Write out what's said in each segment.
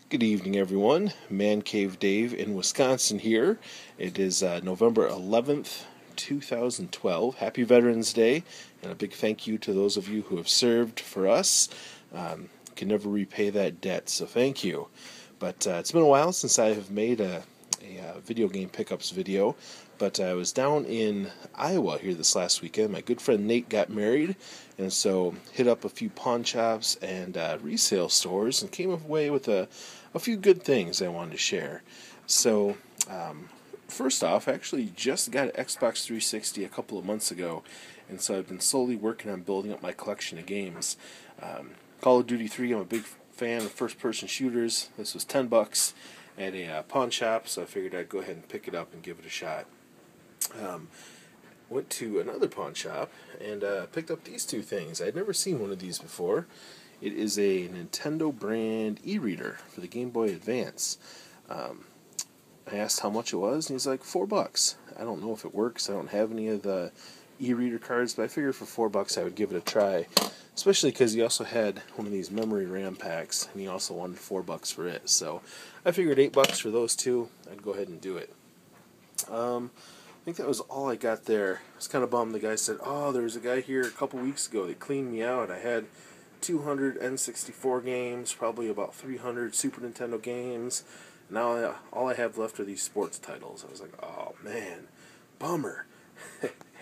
Good evening, everyone. Mancave Dave in Wisconsin here. It is November 11th, 2012. Happy Veterans Day, and a big thank you to those of you who have served for us. Can never repay that debt, so thank you. But it's been a while since I have made a video game pickups video, but I was down in Iowa here this last weekend. My good friend Nate got married, and so hit up a few pawn shops and resale stores and came away with a few good things I wanted to share. So, first off, I actually just got an Xbox 360 a couple of months ago, and so I've been slowly working on building up my collection of games. Call of Duty 3, I'm a big fan of first-person shooters. This was $10 at a pawn shop, so I figured I'd go ahead and pick it up and give it a shot. Went to another pawn shop and picked up these two things. I'd never seen one of these before. It is a Nintendo brand e-reader for the Game Boy Advance. I asked how much it was, and he's like, $4. I don't know if it works. I don't have any of the e-reader cards, but I figured for $4 I would give it a try, especially because he also had one of these memory RAM packs, and he also wanted $4 for it. So I figured $8 for those two. I'd go ahead and do it. I think that was all I got there. I was kind of bummed. The guy said, "Oh, there was a guy here a couple weeks ago that cleaned me out. I had 200 N64 games, probably about 300 Super Nintendo games. Now all I have left are these sports titles." I was like, "Oh man, bummer."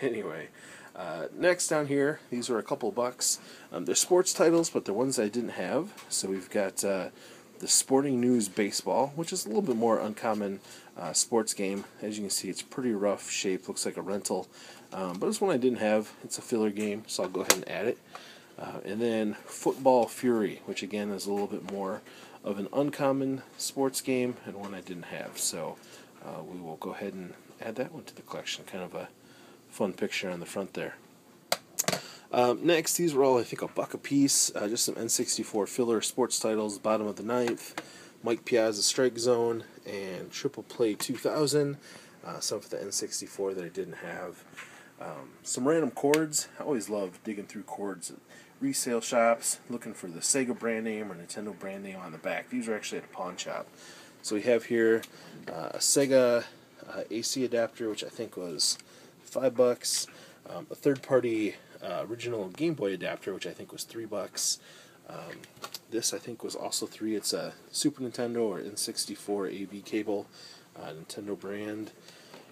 Anyway, next down here, these are a couple bucks. They're sports titles, but they're ones I didn't have. So we've got the Sporting News Baseball, which is a little bit more uncommon sports game. As you can see, it's pretty rough shape, looks like a rental. But it's one I didn't have. It's a filler game, so I'll go ahead and add it. And then Football Fury, which again is a little bit more of an uncommon sports game and one I didn't have. So we will go ahead and add that one to the collection. Kind of a fun picture on the front there. Next, these were all, I think, $1 a piece. Just some N64 filler sports titles, bottom of the ninth, Mike Piazza's Strike Zone, and Triple Play 2000. Some for the N64 that I didn't have. Some random cords. I always love digging through cords at resale shops, looking for the Sega brand name or Nintendo brand name on the back. These are actually at a pawn shop. So we have here a Sega AC adapter, which I think was $5. A third-party original Game Boy adapter, which I think was $3. This I think was also $3. It's a Super Nintendo or N64 AV cable, Nintendo brand.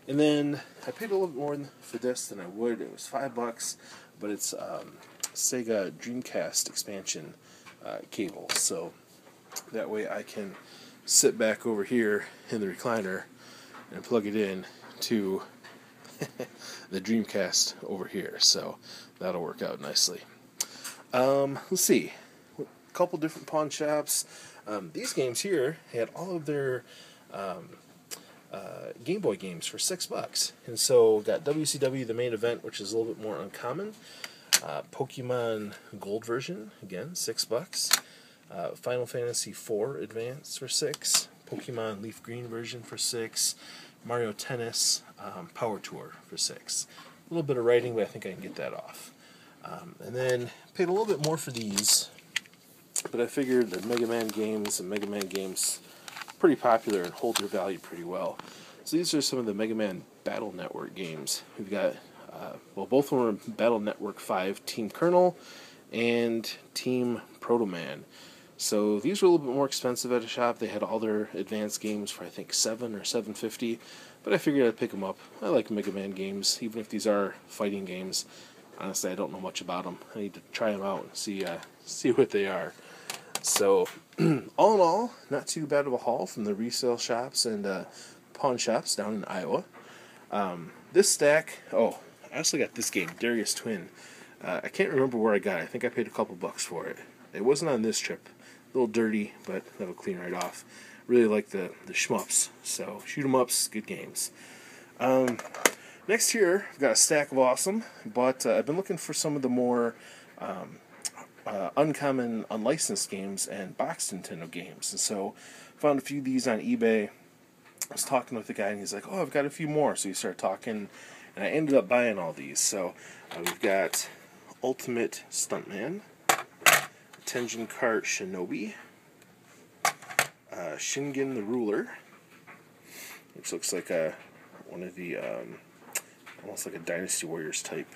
And then I paid a little bit more for this than I would. It was $5, but it's Sega Dreamcast expansion cable. So that way I can sit back over here in the recliner and plug it in to the Dreamcast over here. So that'll work out nicely. Let's see. A couple different pawn shops. These games here had all of their Game Boy games for $6. And so got WCW The Main Event, which is a little bit more uncommon. Pokemon Gold version, again, $6. Final Fantasy IV Advance for $6. Pokemon Leaf Green version for $6. Mario Tennis Power Tour for $6. A little bit of writing, but I think I can get that off. And then paid a little bit more for these, but I figured the Mega Man games and Mega Man games pretty popular and hold their value pretty well. So these are some of the Mega Man Battle Network games. We've got, both of them are Battle Network 5 Team Colonel and Team Proto Man. So these were a little bit more expensive at a shop. They had all their advanced games for I think $7 or $7.50, but I figured I'd pick them up. I like Mega Man games, even if these are fighting games. Honestly, I don't know much about them. I need to try them out and see what they are. So, all in all, not too bad of a haul from the resale shops and pawn shops down in Iowa. This stack, I also got this game, Darius Twin. I can't remember where I got it. I think I paid a couple bucks for it. It wasn't on this trip. A little dirty, but that'll clean right off. Really like the shmups. So, shoot 'em ups, good games. Next here, I've got a stack of awesome, but I've been looking for some of the more uncommon, unlicensed games and boxed Nintendo games. And so, found a few of these on eBay. I was talking with the guy, and he's like, "Oh, I've got a few more." So we started talking, and I ended up buying all these. So we've got Ultimate Stuntman, Tenjin Kart Shinobi, Shingen the Ruler, which looks like one of the almost like a Dynasty Warriors type,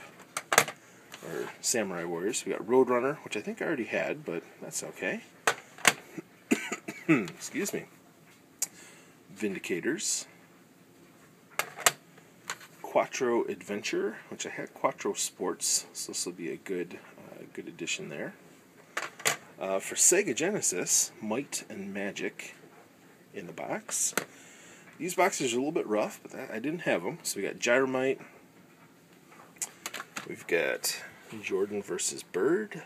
or Samurai Warriors. We got Roadrunner, which I think I already had, but that's okay. Excuse me. Vindicators. Quattro Adventure, which I had Quattro Sports, so this will be a good addition there. For Sega Genesis, Might and Magic in the box. These boxes are a little bit rough, but I didn't have them. So we got Gyromite. We've got Jordan versus Bird.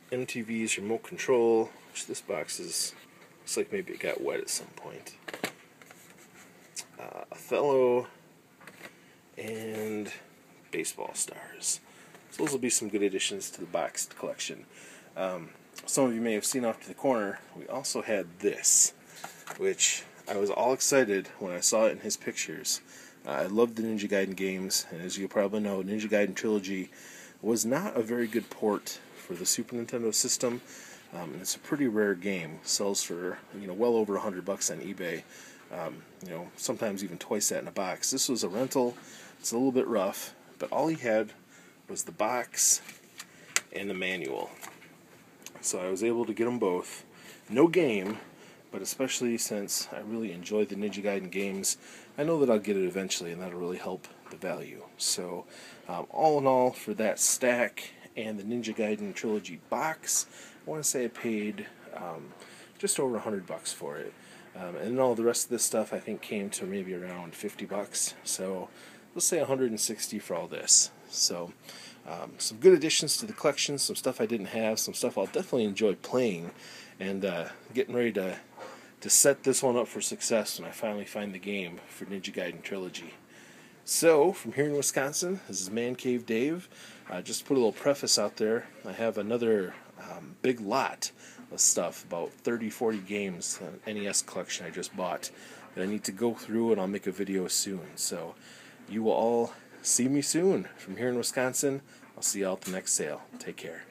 MTV's Remote Control, which this box looks like maybe it got wet at some point. Othello and Baseball Stars. So those will be some good additions to the boxed collection. Some of you may have seen off to the corner, we also had this, which I was all excited when I saw it in his pictures. I loved the Ninja Gaiden games, and as you probably know, Ninja Gaiden Trilogy was not a very good port for the Super Nintendo system. And it's a pretty rare game. Sells for well over $100 on eBay. Sometimes even twice that in a box. This was a rental. It's a little bit rough, but all he had was the box and the manual. So I was able to get them both. No game, but especially since I really enjoy the Ninja Gaiden games, I know that I'll get it eventually, and that'll really help the value. So all in all, for that stack and the Ninja Gaiden Trilogy box, I want to say I paid just over $100 for it. And then all the rest of this stuff I think came to maybe around $50. So let's say $160 for all this. So some good additions to the collection, some stuff I didn't have, some stuff I'll definitely enjoy playing, and getting ready to set this one up for success when I finally find the game for Ninja Gaiden Trilogy. So, from here in Wisconsin, this is Mancave Dave. Just to put a little preface out there, I have another big lot of stuff, about 30-40 games, NES collection I just bought, that I need to go through, and I'll make a video soon. So, you will all see me soon. From here in Wisconsin, I'll see you all at the next sale. Take care.